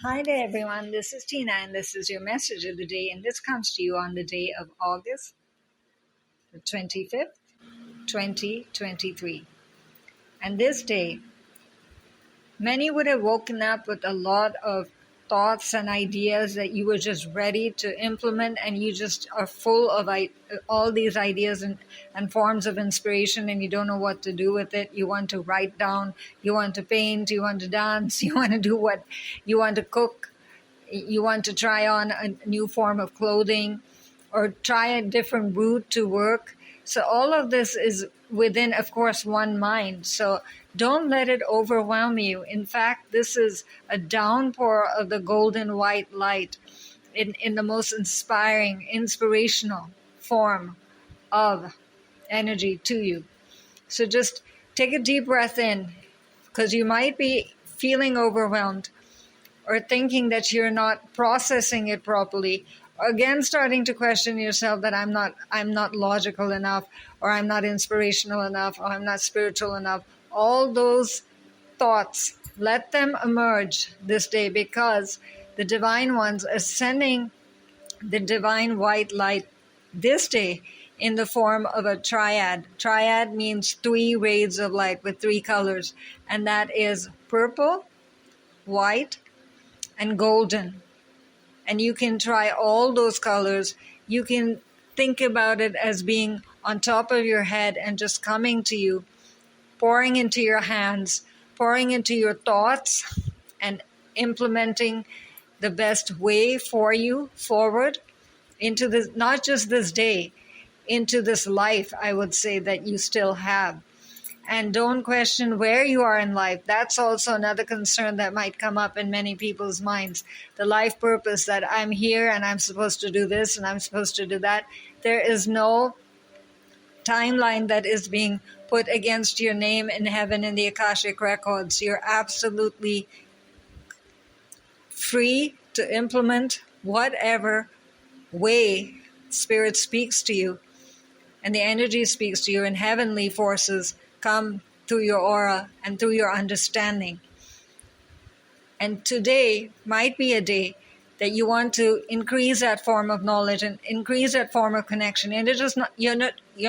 Hi there, everyone. This is Tina, and this is your message of the day. And this comes to you on the day of August the 25th, 2023. And this day, many would have woken up with a lot of thoughts and ideas that you were just ready to implement, and you just are full of all these ideas and forms of inspiration, and you don't know what to do with it. You want to write down, you want to paint, you want to dance, you want to do what you want to cook, you want to try on a new form of clothing or try a different route to work. So all of this is within, of course, one mind. So don't let it overwhelm you. In fact, this is a downpour of the golden white light in the most inspiring, inspirational form of energy to you. So just take a deep breath in, because you might be feeling overwhelmed or thinking that you're not processing it properly. Again, starting to question yourself that I'm not logical enough, or I'm not inspirational enough, or I'm not spiritual enough. All those thoughts, let them emerge this day, because the divine ones are sending the divine white light this day in the form of a triad. Triad means 3 rays of light with 3 colors, and that is purple, white, and golden. And you can try all those colors. You can think about it as being on top of your head and just coming to you, pouring into your hands, pouring into your thoughts, and implementing the best way for you forward into this, not just this day, into this life, I would say, that you still have. And don't question where you are in life. That's also another concern that might come up in many people's minds. The life purpose, that I'm here and I'm supposed to do this and I'm supposed to do that. There is no timeline that is being put against your name in heaven in the Akashic records. You're absolutely free to implement whatever way Spirit speaks to you and the energy speaks to you, and heavenly forces come through your aura and through your understanding. And today might be a day that you want to increase that form of knowledge and increase that form of connection. And it's just you're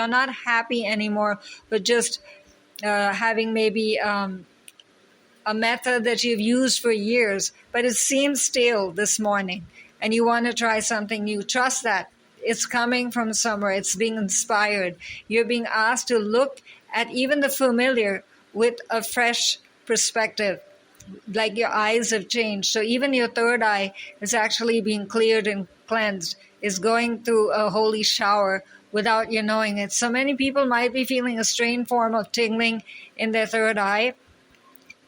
not happy anymore with just having maybe a method that you've used for years, but it seems stale this morning, and you want to try something new. Trust that it's coming from somewhere. It's being inspired. You're being asked to look at even the familiar with a fresh perspective, like your eyes have changed. So even your third eye is actually being cleared and cleansed, is going through a holy shower without you knowing it. So many people might be feeling a strange form of tingling in their third eye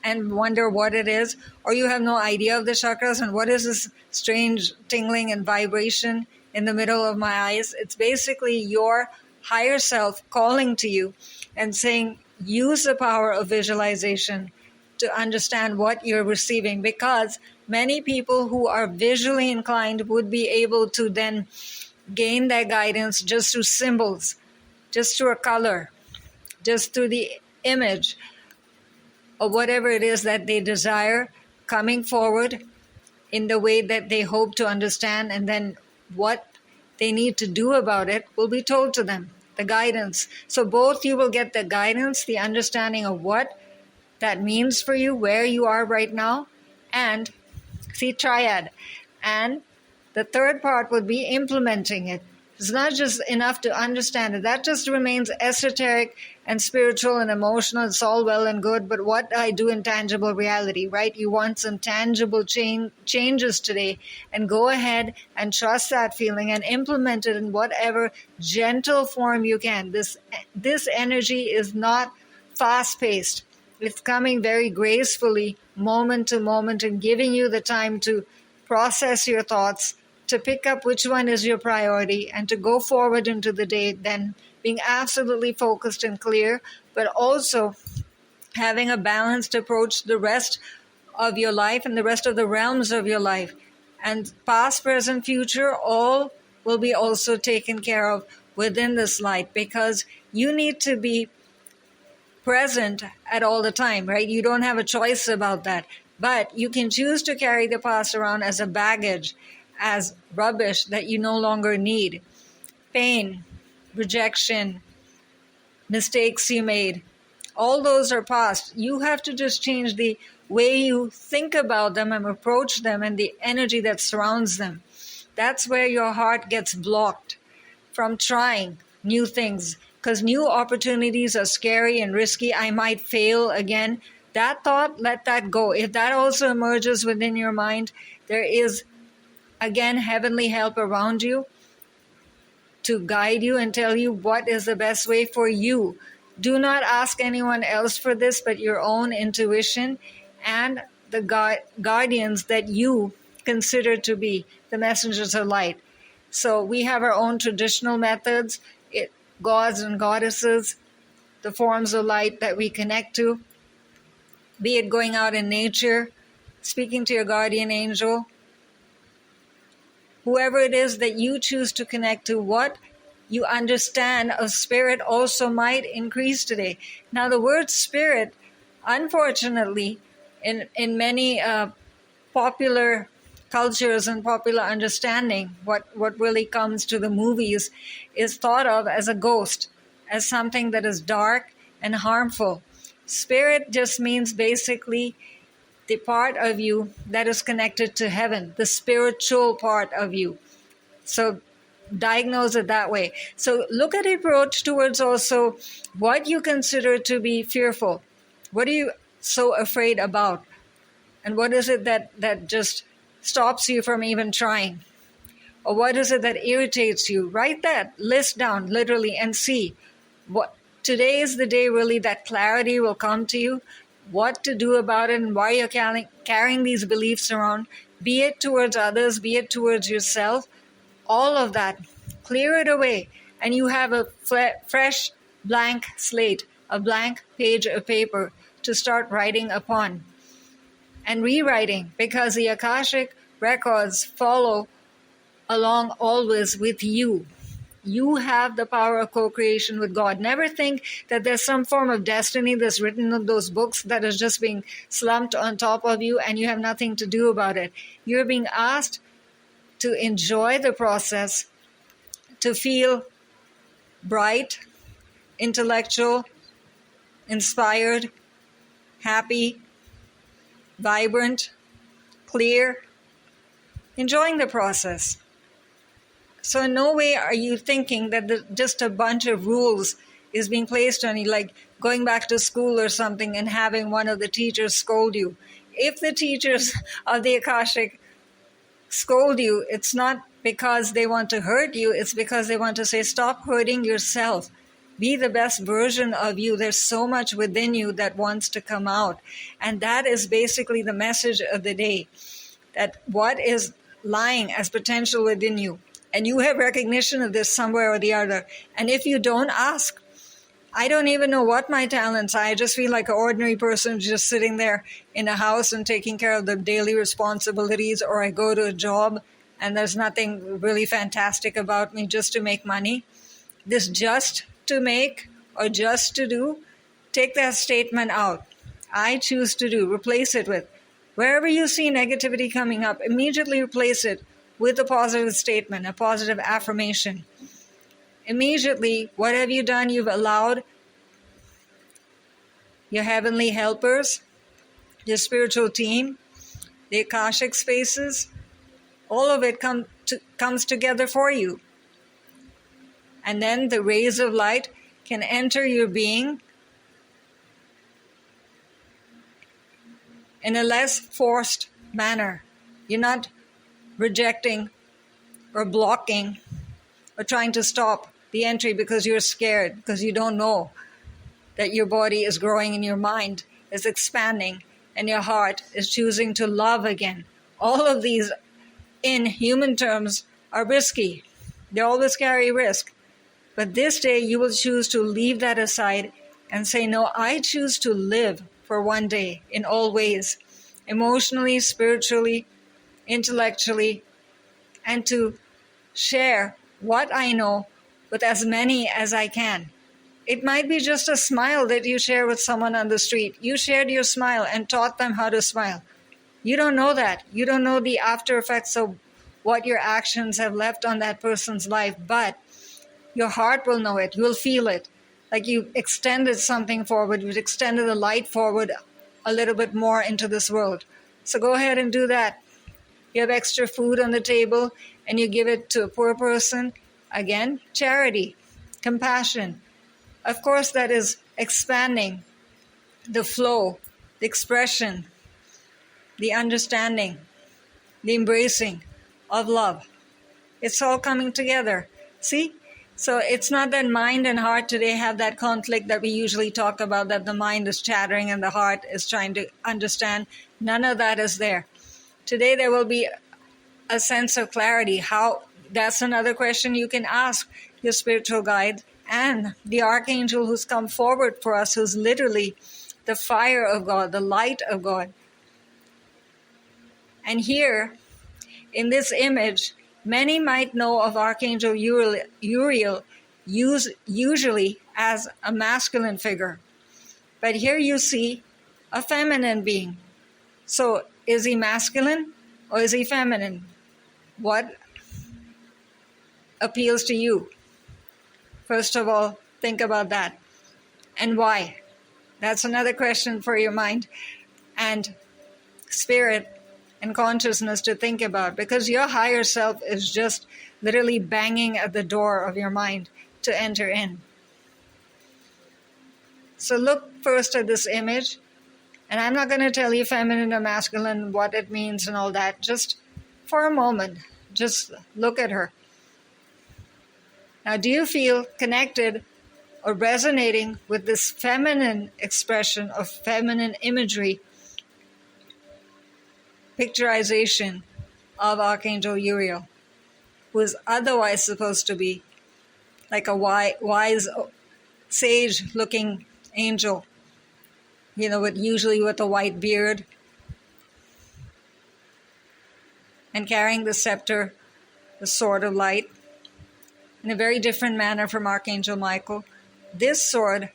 and wonder what it is, or you have no idea of the chakras and what is this strange tingling and vibration in the middle of my eyes. It's basically your higher self calling to you and saying, use the power of visualization to understand what you're receiving, because many people who are visually inclined would be able to then gain their guidance just through symbols, just through a color, just through the image of whatever it is that they desire coming forward in the way that they hope to understand, and then what they need to do about it will be told to them. The guidance. So both you will get the guidance, the understanding of what that means for you, where you are right now, and see, triad. And the third part would be implementing it. It's not just enough to understand it. That just remains esoteric and spiritual and emotional. It's all well and good, but what I do in tangible reality, right? You want some tangible changes today, and go ahead and trust that feeling and implement it in whatever gentle form you can. This energy is not fast-paced. It's coming very gracefully, moment to moment, and giving you the time to process your thoughts, to pick up which one is your priority, and to go forward into the day, then being absolutely focused and clear, but also having a balanced approach to the rest of your life and the rest of the realms of your life. And past, present, future, all will be also taken care of within this light, because you need to be present at all the time, right? You don't have a choice about that. But you can choose to carry the past around as a baggage, as rubbish that you no longer need. Pain, rejection, mistakes you made, all those are past. You have to just change the way you think about them and approach them and the energy that surrounds them. That's where your heart gets blocked from trying new things, because new opportunities are scary and risky. I might fail again. That thought, let that go. If that also emerges within your mind, there is, again, heavenly help around you to guide you and tell you what is the best way for you. Do not ask anyone else for this but your own intuition and the guardians that you consider to be the messengers of light. So we have our own traditional methods, gods and goddesses, the forms of light that we connect to, be it going out in nature, speaking to your guardian angel, whoever it is that you choose to connect to. What you understand of spirit also might increase today. Now the word spirit, unfortunately, in many popular cultures and popular understanding, what really comes to the movies is thought of as a ghost, as something that is dark and harmful. Spirit just means basically the part of you that is connected to heaven, the spiritual part of you. So diagnose it that way. So look at it approach towards also what you consider to be fearful. What are you so afraid about? And what is it that just stops you from even trying? Or what is it that irritates you? Write that list down literally and see what today is the day really that clarity will come to you, what to do about it and why you're carrying these beliefs around, be it towards others, be it towards yourself. All of that, clear it away, and you have a fresh blank slate, a blank page of paper to start writing upon and rewriting, because the Akashic records follow along always with you. You have the power of co-creation with God. Never think that there's some form of destiny that's written in those books that is just being slumped on top of you and you have nothing to do about it. You're being asked to enjoy the process, to feel bright, intellectual, inspired, happy, vibrant, clear, enjoying the process. So in no way are you thinking that just a bunch of rules is being placed on you, like going back to school or something and having one of the teachers scold you. If the teachers of the Akashic scold you, it's not because they want to hurt you, it's because they want to say, stop hurting yourself. Be the best version of you. There's so much within you that wants to come out. And that is basically the message of the day, that what is lying as potential within you. And you have recognition of this somewhere or the other. And if you don't, ask. I don't even know what my talents are. I just feel like an ordinary person just sitting there in a house and taking care of the daily responsibilities, or I go to a job and there's nothing really fantastic about me, just to make money. This just to make or just to do, take that statement out. I choose to do. Replace it with, wherever you see negativity coming up, immediately replace it with a positive statement, a positive affirmation. Immediately, what have you done? You've allowed your heavenly helpers, your spiritual team, the Akashic spaces, all of it comes together for you. And then the rays of light can enter your being in a less forced manner. You're not rejecting or blocking or trying to stop the entry because you're scared, because you don't know that your body is growing and your mind is expanding and your heart is choosing to love again. All of these, in human terms, are risky. They always carry risk. But this day you will choose to leave that aside and say, no, I choose to live for one day in all ways, emotionally, spiritually, intellectually, and to share what I know with as many as I can. It might be just a smile that you share with someone on the street. You shared your smile and taught them how to smile. You don't know that. You don't know the after effects of what your actions have left on that person's life, but your heart will know it. You'll feel it. Like you extended something forward. You've extended the light forward a little bit more into this world. So go ahead and do that. You have extra food on the table and you give it to a poor person. Again, charity, compassion. Of course, that is expanding the flow, the expression, the understanding, the embracing of love. It's all coming together. See? So it's not that mind and heart today have that conflict that we usually talk about, that the mind is chattering and the heart is trying to understand. None of that is there. Today there will be a sense of clarity. How? That's another question you can ask your spiritual guide and the archangel who's come forward for us, who's literally the fire of God, the light of God. And here, in this image, many might know of Archangel Uriel usually as a masculine figure. But here you see a feminine being. So is he masculine or is he feminine? What appeals to you? First of all, think about that. And why? That's another question for your mind and spirit and consciousness to think about, because your higher self is just literally banging at the door of your mind to enter in. So look first at this image, and I'm not going to tell you feminine or masculine, what it means and all that. Just for a moment, just look at her. Now, do you feel connected or resonating with this feminine expression of feminine imagery, picturization of Archangel Uriel, who is otherwise supposed to be like a wise, sage-looking angel, usually with a white beard and carrying the scepter, the sword of light, in a very different manner from Archangel Michael. This sword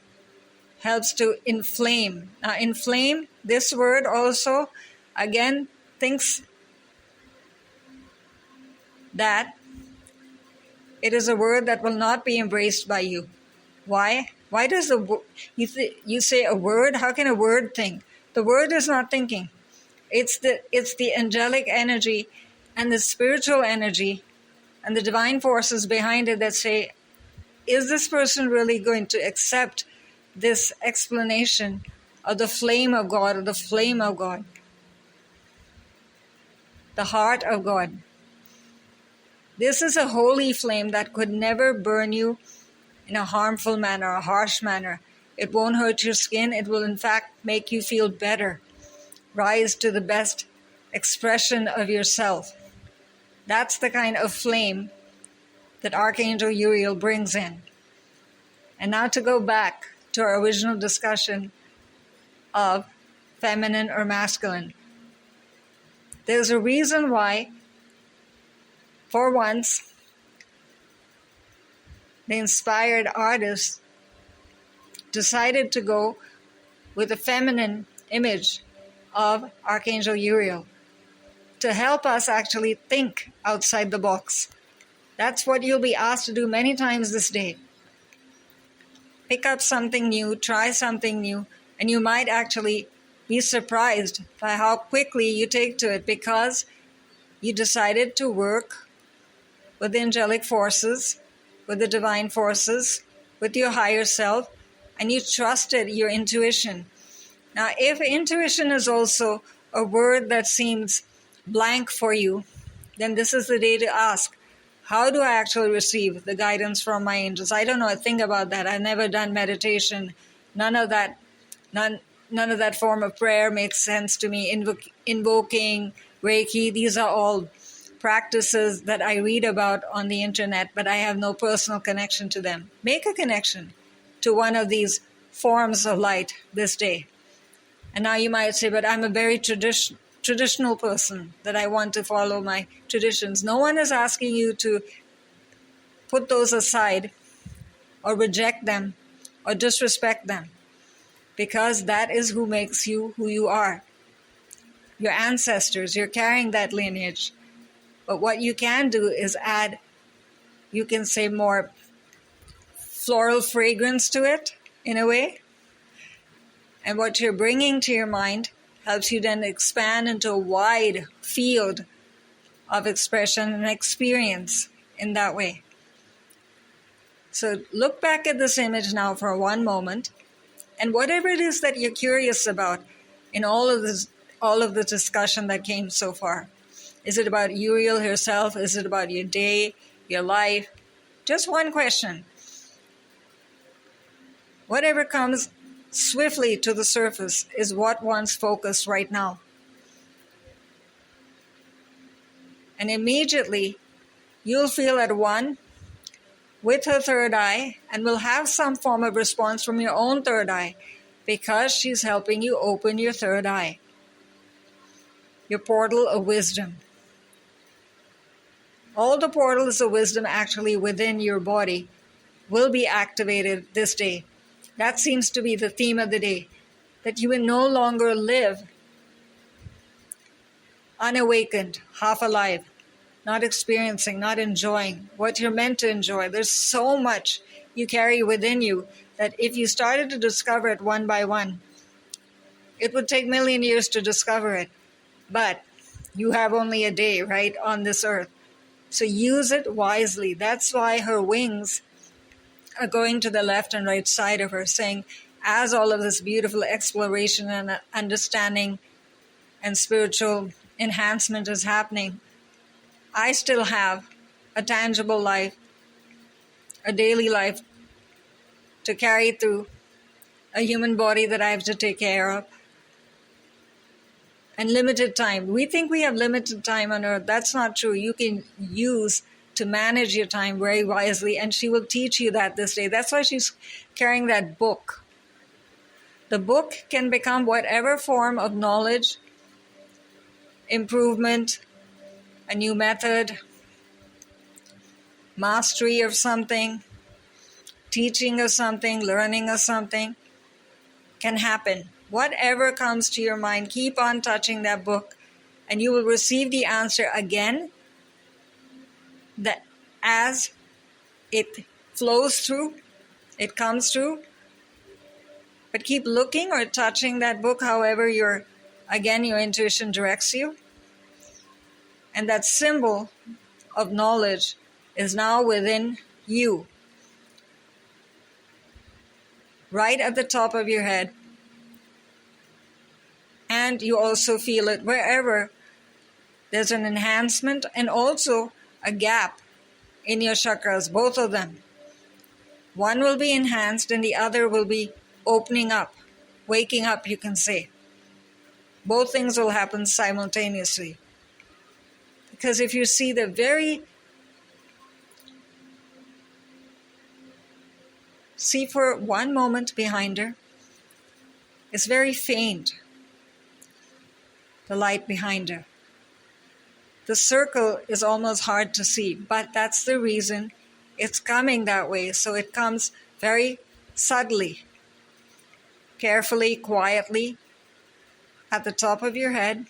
helps to inflame. Now, inflame, this word also, again, thinks that it is a word that will not be embraced by you. Why? Why does you say a word? How can a word think? The word is not thinking. It's the angelic energy and the spiritual energy and the divine forces behind it that say, is this person really going to accept this explanation of the flame of God, or the flame of God? The heart of God. This is a holy flame that could never burn you in a harmful manner, a harsh manner. It won't hurt your skin. It will in fact make you feel better. Rise to the best expression of yourself. That's the kind of flame that Archangel Uriel brings in. And now to go back to our original discussion of feminine or masculine. There's a reason why, for once, the inspired artist decided to go with a feminine image of Archangel Uriel to help us actually think outside the box. That's what you'll be asked to do many times this day. Pick up something new, try something new, and you might actually be surprised by how quickly you take to it, because you decided to work with the angelic forces, with the divine forces, with your higher self, and you trusted your intuition. Now, if intuition is also a word that seems blank for you, then this is the day to ask, how do I actually receive the guidance from my angels? I don't know a thing about that. I've never done meditation. None of that form of prayer makes sense to me. Invoking, Reiki, these are all practices that I read about on the internet, but I have no personal connection to them. Make a connection to one of these forms of light this day. And now you might say, but I'm a very traditional person, that I want to follow my traditions. No one is asking you to put those aside or reject them or disrespect them, because that is who makes you who you are. your ancestors. You're carrying that lineage. But what you can do is add, you can say, more floral fragrance to it, in a way. And what you're bringing to your mind helps you then expand into a wide field of expression and experience in that way. So look back at this image now for one moment, and whatever it is that you're curious about in all of the discussion that came so far. Is it about Uriel herself? Is it about your day, your life? Just one question. Whatever comes swiftly to the surface is what one's focused right now. And immediately you'll feel at one with her third eye and will have some form of response from your own third eye because she's helping you open your third eye, your portal of wisdom. All the portals of wisdom actually within your body will be activated this day. That seems to be the theme of the day, that you will no longer live unawakened, half alive, not experiencing, not enjoying what you're meant to enjoy. There's so much you carry within you that if you started to discover it one by one, it would take a million years to discover it. But you have only a day, right, on this earth. So use it wisely. That's why her wings are going to the left and right side of her, saying, as all of this beautiful exploration and understanding and spiritual enhancement is happening, I still have a tangible life, a daily life to carry through, a human body that I have to take care of, and limited time. We think we have limited time on earth. That's not true. You can use to manage your time very wisely, and she will teach you that this day. That's why she's carrying that book. The book can become whatever form of knowledge, improvement, a new method, mastery of something, teaching of something, learning of something can happen. Whatever comes to your mind, keep on touching that book, and you will receive the answer again that as it flows through, it comes through. But keep looking or touching that book, however your intuition directs you. And that symbol of knowledge is now within you, right at the top of your head. And you also feel it wherever there's an enhancement and also a gap in your chakras, both of them. One will be enhanced and the other will be opening up, waking up, you can say. Both things will happen simultaneously. Because if you see see for one moment behind her, it's very faint, the light behind her. The circle is almost hard to see, but that's the reason it's coming that way. So it comes very subtly, carefully, quietly, at the top of your head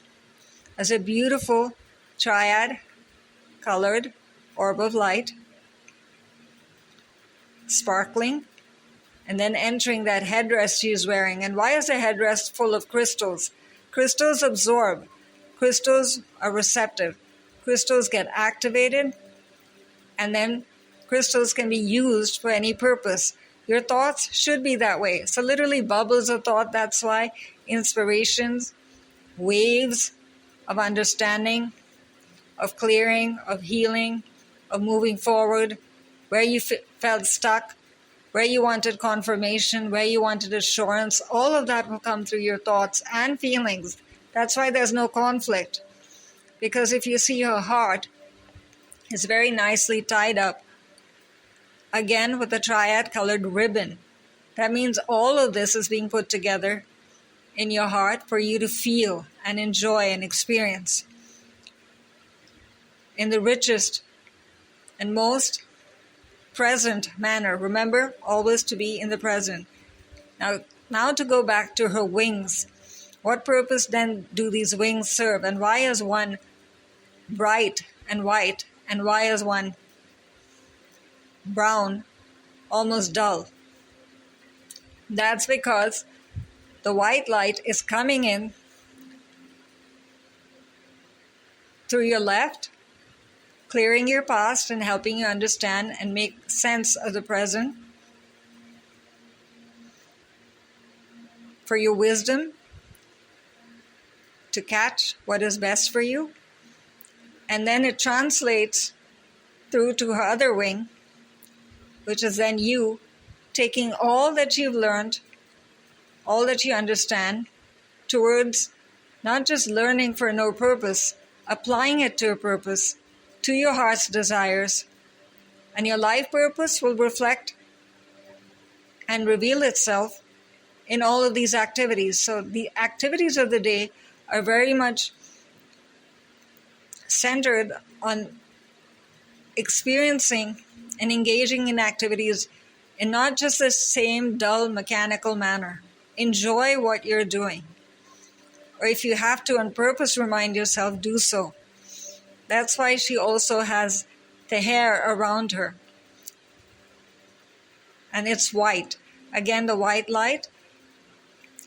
as a beautiful triad colored orb of light, sparkling, and then entering that headdress she's wearing. And why is a headdress full of crystals? Crystals absorb. Crystals are receptive. Crystals get activated, and then crystals can be used for any purpose. Your thoughts should be that way. So literally bubbles of thought, that's why inspirations, waves of understanding, of clearing, of healing, of moving forward, where you felt stuck, where you wanted confirmation, where you wanted assurance, all of that will come through your thoughts and feelings. That's why there's no conflict. Because if you see her heart, it's very nicely tied up, again with a triad-colored ribbon. That means all of this is being put together in your heart for you to feel and enjoy and experience in the richest and most present manner. Remember, always to be in the present. Now to go back to her wings. What purpose then do these wings serve? And why is one bright and white? And why is one brown, almost dull? That's because the white light is coming in through your left, clearing your past and helping you understand and make sense of the present. For your wisdom to catch what is best for you. And then it translates through to her other wing, which is then you taking all that you've learned, all that you understand, towards not just learning for no purpose, applying it to a purpose, to your heart's desires. And your life purpose will reflect and reveal itself in all of these activities. So the activities of the day are very much centered on experiencing and engaging in activities in not just the same dull mechanical manner. Enjoy what you're doing. Or if you have to on purpose remind yourself, do so. That's why she also has the hair around her. And it's white. Again, the white light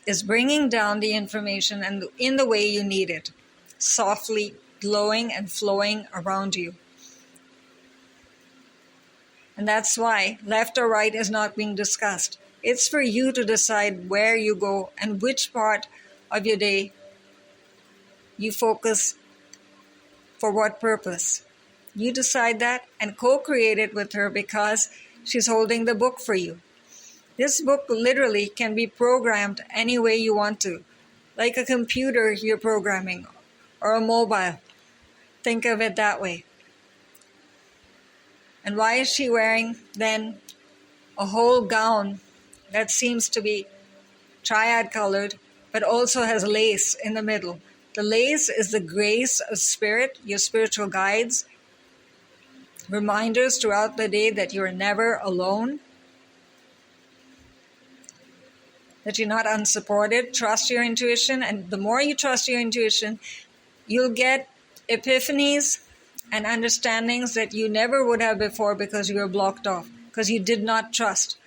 is bringing down the information and in the way you need it, softly glowing and flowing around you. And that's why left or right is not being discussed. It's for you to decide where you go and which part of your day you focus for what purpose. You decide that and co-create it with her because she's holding the book for you. This book literally can be programmed any way you want to, like a computer you're programming or a mobile. Think of it that way. And why is she wearing then a whole gown that seems to be triad colored, but also has lace in the middle? The lace is the grace of spirit, your spiritual guides, reminders throughout the day that you're never alone, that you're not unsupported. Trust your intuition, and the more you trust your intuition, you'll get epiphanies and understandings that you never would have before because you were blocked off, because you did not trust.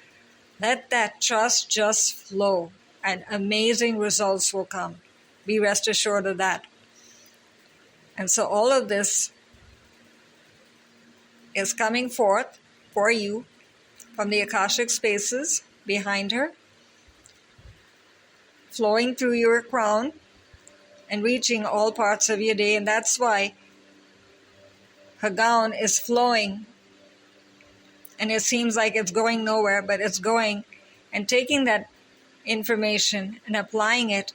Let that trust just flow, and amazing results will come. Be rest assured of that. And so all of this is coming forth for you from the Akashic spaces behind her, flowing through your crown and reaching all parts of your day. And that's why her gown is flowing. And it seems like it's going nowhere, but it's going and taking that information and applying it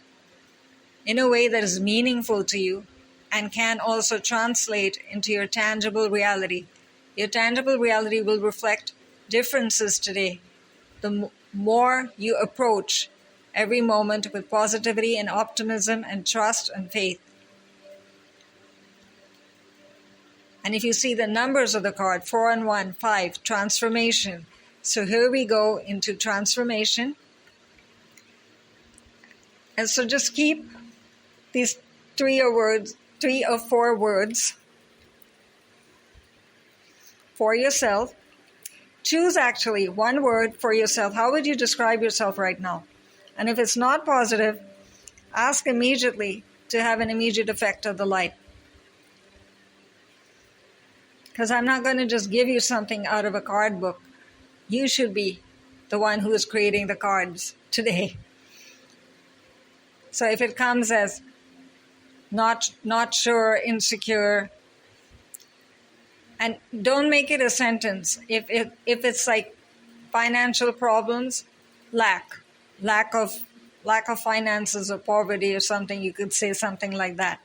in a way that is meaningful to you and can also translate into your tangible reality. Your tangible reality will reflect differences today. The more you approach every moment with positivity and optimism and trust and faith. And if you see the numbers of the card, 4 and 1, 5, transformation. So here we go into transformation. And so just keep these 3 or 4 words for yourself. Choose actually one word for yourself. How would you describe yourself right now? And if it's not positive, ask immediately to have an immediate effect of the light. Because I'm not going to just give you something out of a card book. You should be the one who is creating the cards today. So if it comes as not sure, insecure, and don't make it a sentence. If it's like financial problems, lack of finances or poverty or something, you could say something like that.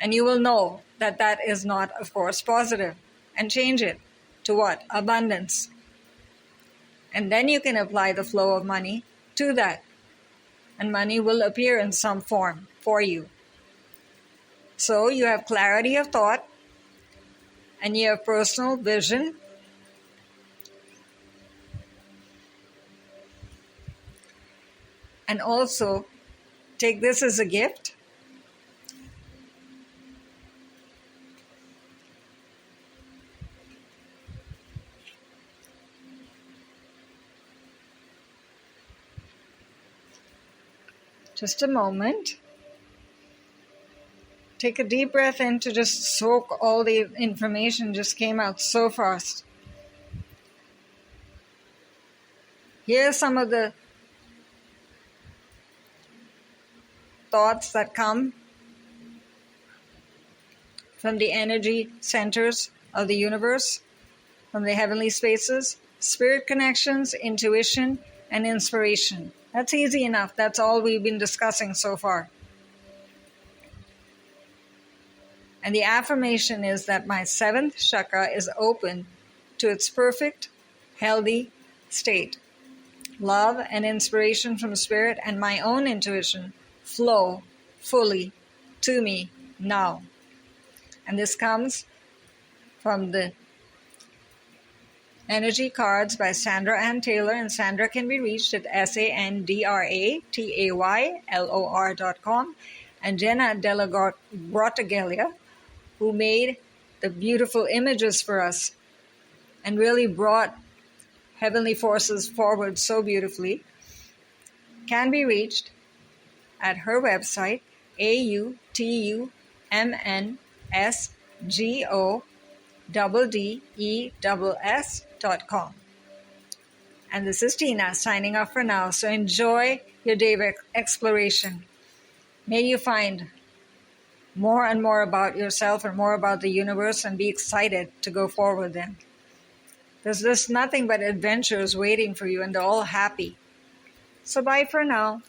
And you will know that that is not, of course, positive. And change it to what? Abundance. And then you can apply the flow of money to that. And money will appear in some form for you. So you have clarity of thought, and you have personal vision, and also Take this as a gift. Just a moment. Take a deep breath in to just soak all the information just came out so fast. Here are some of the thoughts that come from the energy centers of the universe, from the heavenly spaces: spirit connections, intuition, and inspiration. That's easy enough. That's all we've been discussing so far. And the affirmation is that my 7th chakra is open to its perfect, healthy state. Love and inspiration from spirit and my own intuition flow fully to me now. And this comes from the Energy Cards by Sandra Anne Taylor, and Sandra can be reached at SANDRATAYLOR.com, and Jena Della Grottagalia, who made the beautiful images for us and really brought heavenly forces forward so beautifully, can be reached at her website, AUTUMNSGODDESS.com. And this is Tina signing off for now. So enjoy your day of exploration. May you find more and more about yourself and more about the universe, and be excited to go forward then. There's nothing but adventures waiting for you, and they're all happy. So bye for now.